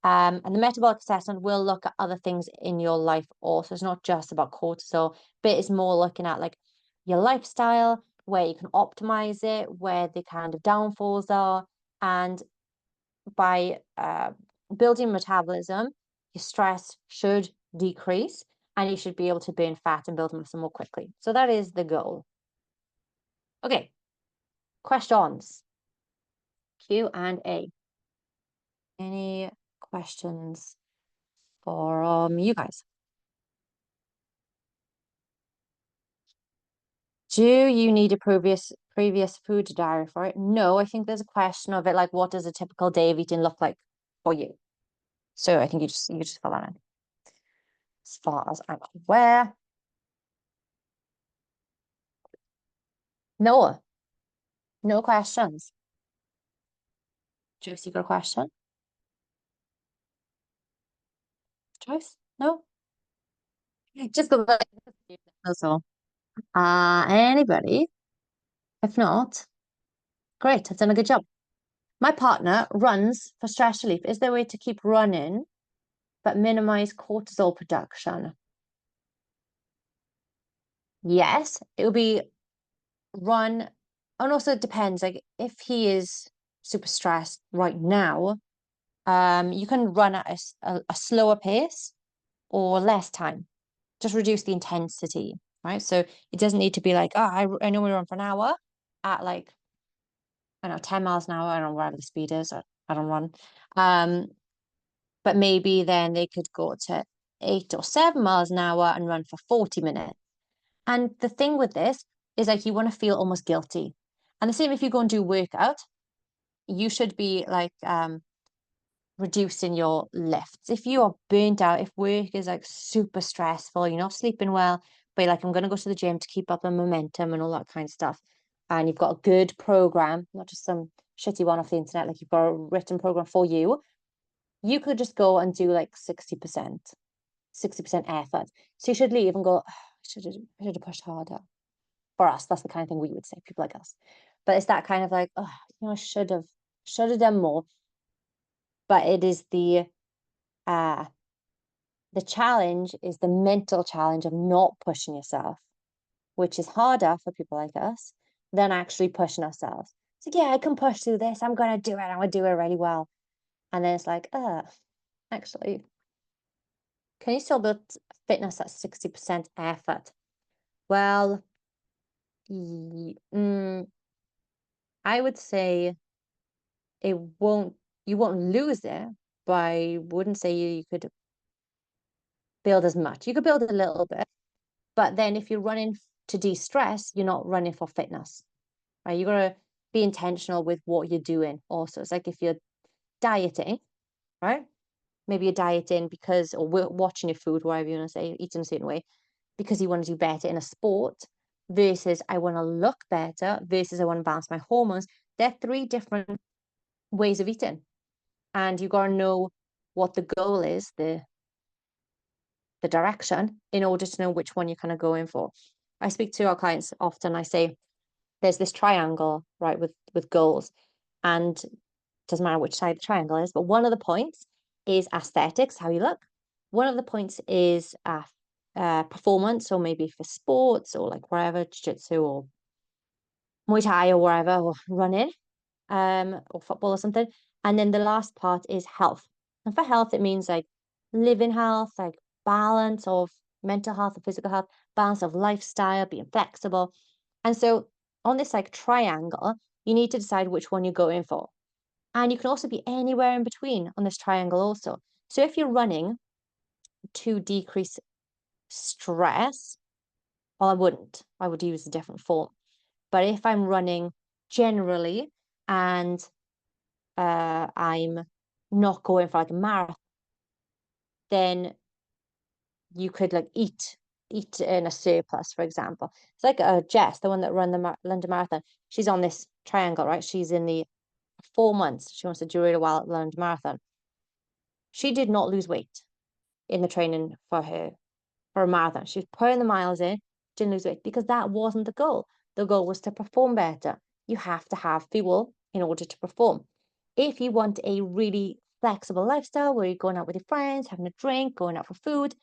And the metabolic assessment will look at other things in your life also. It's not just about cortisol, but it's more looking at like your lifestyle, where you can optimize it, where the kind of downfalls are. And by building metabolism, your stress should decrease and you should be able to burn fat and build muscle more quickly. So that is the goal. Okay, questions. Q&A. Any questions for you guys? Do you need a previous food diary for it? No, I think there's a question of it, like what does a typical day of eating look like for you? So I think you just fill that in. As far as I'm aware. No, no questions. Joyce, you got a question? Joyce? No? Just go back. That's all. Anybody? If not, great, I've done a good job. My partner runs for stress relief. Is there a way to keep running but minimize cortisol production? Yes, it will be run. And also it depends. Like if he is super stressed right now, you can run at a slower pace or less time. Just reduce the intensity, right? So it doesn't need to be like, oh, I know we run for an hour at like, I don't know, 10 miles an hour. I don't know whatever the speed is. I I don't run. But maybe then they could go to 8 or 7 miles an hour and run for 40 minutes. And the thing with this is like you want to feel almost guilty. And the same if you go and do workout, you should be like reducing your lifts. If you are burnt out, if work is like super stressful, you're not sleeping well, but you're like, I'm going to go to the gym to keep up the momentum and all that kind of stuff. And you've got a good program, not just some shitty one off the internet, like you've got a written program for you. You could just go and do like 60%, 60% effort. So you should leave and go, oh, I should have pushed harder. For us, that's the kind of thing we would say, people like us. But it's that kind of like, oh, I should have done more. But it is the challenge is the mental challenge of not pushing yourself, which is harder for people like us than actually pushing ourselves. It's like, yeah, I can push through this. I'm gonna do it. I'm gonna do it really well. And then it's like, actually, can you still build fitness at 60% effort? Well, I would say it won't, you won't lose it, but I wouldn't say you could build as much. You could build a little bit, but then if you're running to de-stress, you're not running for fitness, right? You gotta be intentional with what you're doing also. It's like if you're dieting, right? Maybe you're dieting because, or watching your food, whatever you want to say, eating a certain way, because you want to do better in a sport versus I want to look better versus I want to balance my hormones. They're three different ways of eating. And you got to know what the goal is, the direction, in order to know which one you're kind of going for. I speak to our clients often. I say there's this triangle, right, with goals, and it doesn't matter which side the triangle is, but one of the points is aesthetics, how you look. One of the points is performance, or maybe for sports or like wherever, jiu-jitsu or Muay Thai or wherever, or running, or football or something. And then the last part is health. And for health, it means like living health, like balance of mental health and physical health, balance of lifestyle, being flexible. And so on this like triangle, you need to decide which one you're going for. And you can also be anywhere in between on this triangle also. So if you're running to decrease stress, well, I wouldn't. I would use a different form. But if I'm running generally and I'm not going for like a marathon, then you could like eat in a surplus, for example. It's like Jess, the one that ran the London Marathon. She's on this triangle, right? She's in the 4 months. She wants to do really well at the London Marathon. She did not lose weight in the training for a marathon. She was putting the miles in, didn't lose weight because that wasn't the goal. The goal was to perform better. You have to have fuel in order to perform. If you want a really flexible lifestyle where you're going out with your friends, having a drink, going out for food,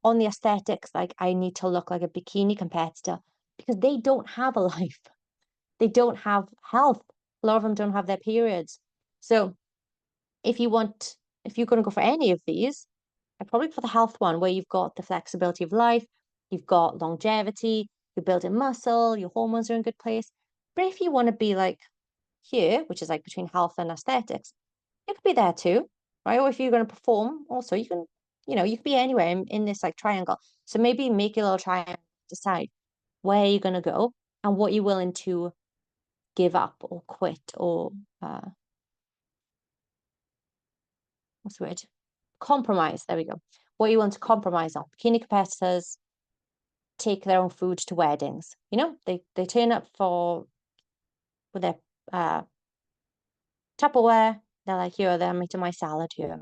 on the aesthetics, like I need to look like a bikini competitor because they don't have a life. They don't have health. A lot of them don't have their periods. So if you want, if you're going to go for any of these, I'd probably for the health one where you've got the flexibility of life, you've got longevity, you're building muscle, your hormones are in good place. But if you want to be like here, which is like between health and aesthetics, you could be there too, right? Or if you're going to perform, also you can, you could be anywhere in this like triangle. So maybe make your little triangle, decide where you're going to go and what you're willing to give up or quit or what's the word? Compromise. There we go. What you want to compromise on. Bikini competitors take their own food to weddings. They turn up with their Tupperware. They're like, here, I'm eating my salad here.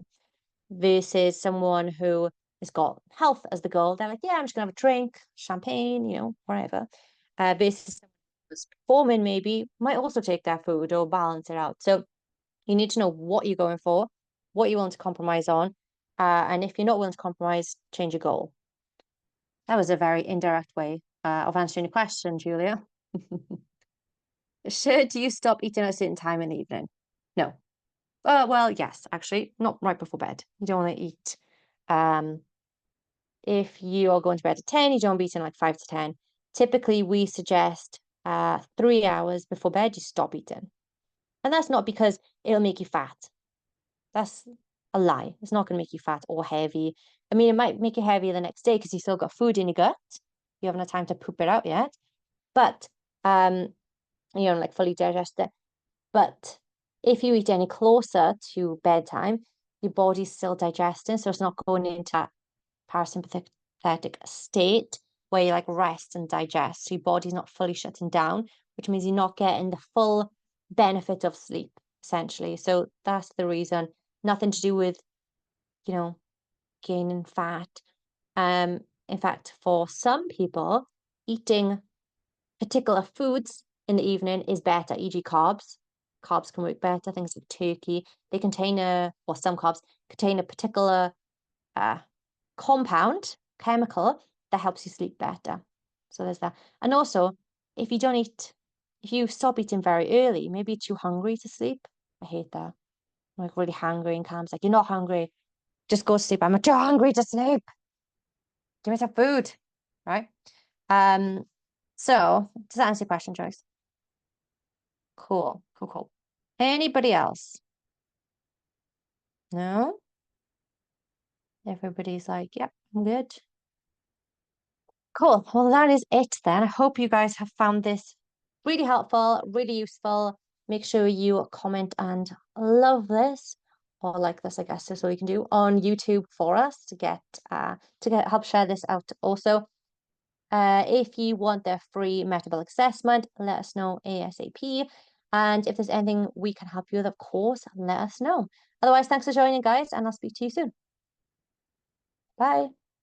Versus someone who has got health as the goal. They're like, yeah, I'm just gonna have a drink, champagne, whatever. Versus someone who's performing maybe might also take their food or balance it out. So you need to know what you're going for, what you're willing to compromise on. And if you're not willing to compromise, change your goal. That was a very indirect way of answering your question, Julia. Should you stop eating at a certain time in the evening? No. Well, yes, actually, not right before bed. You don't want to eat. If you are going to bed at 10, you don't want to be eating like 5 to 10. Typically, we suggest 3 hours before bed, you stop eating. And that's not because it'll make you fat. That's a lie. It's not going to make you fat or heavy. I mean, it might make you heavy the next day because you still got food in your gut. You haven't had time to poop it out yet. But you know, like fully digest it. But if you eat any closer to bedtime, your body's still digesting, so it's not going into that parasympathetic state where you like rest and digest. So your body's not fully shutting down, which means you're not getting the full benefit of sleep, essentially. So that's the reason. Nothing to do with, you know, gaining fat. In fact, for some people, eating particular foods in the evening is better, e.g. carbs. Carbs can work better, things like turkey. They contain or some carbs contain a particular uh, compound, chemical, that helps you sleep better. So there's that. And also, if you don't eat, if you stop eating very early, maybe you're too hungry to sleep. I hate that. I'm like really hungry and Cam's like, you're not hungry. Just go to sleep. I'm too hungry to sleep. Give me some food. Right? Um, so does that answer your question, Joyce? Cool, cool, cool. Anybody else? No? Everybody's like, yep, I'm good. Cool. Well, that is it then. I hope you guys have found this really helpful, really useful. Make sure you comment and love this or like this, I guess is all you can do on YouTube for us to get help share this out also. If you want their free metabolic assessment, let us know ASAP. And if there's anything we can help you with, of course, let us know. Otherwise, thanks for joining, guys, and I'll speak to you soon. Bye.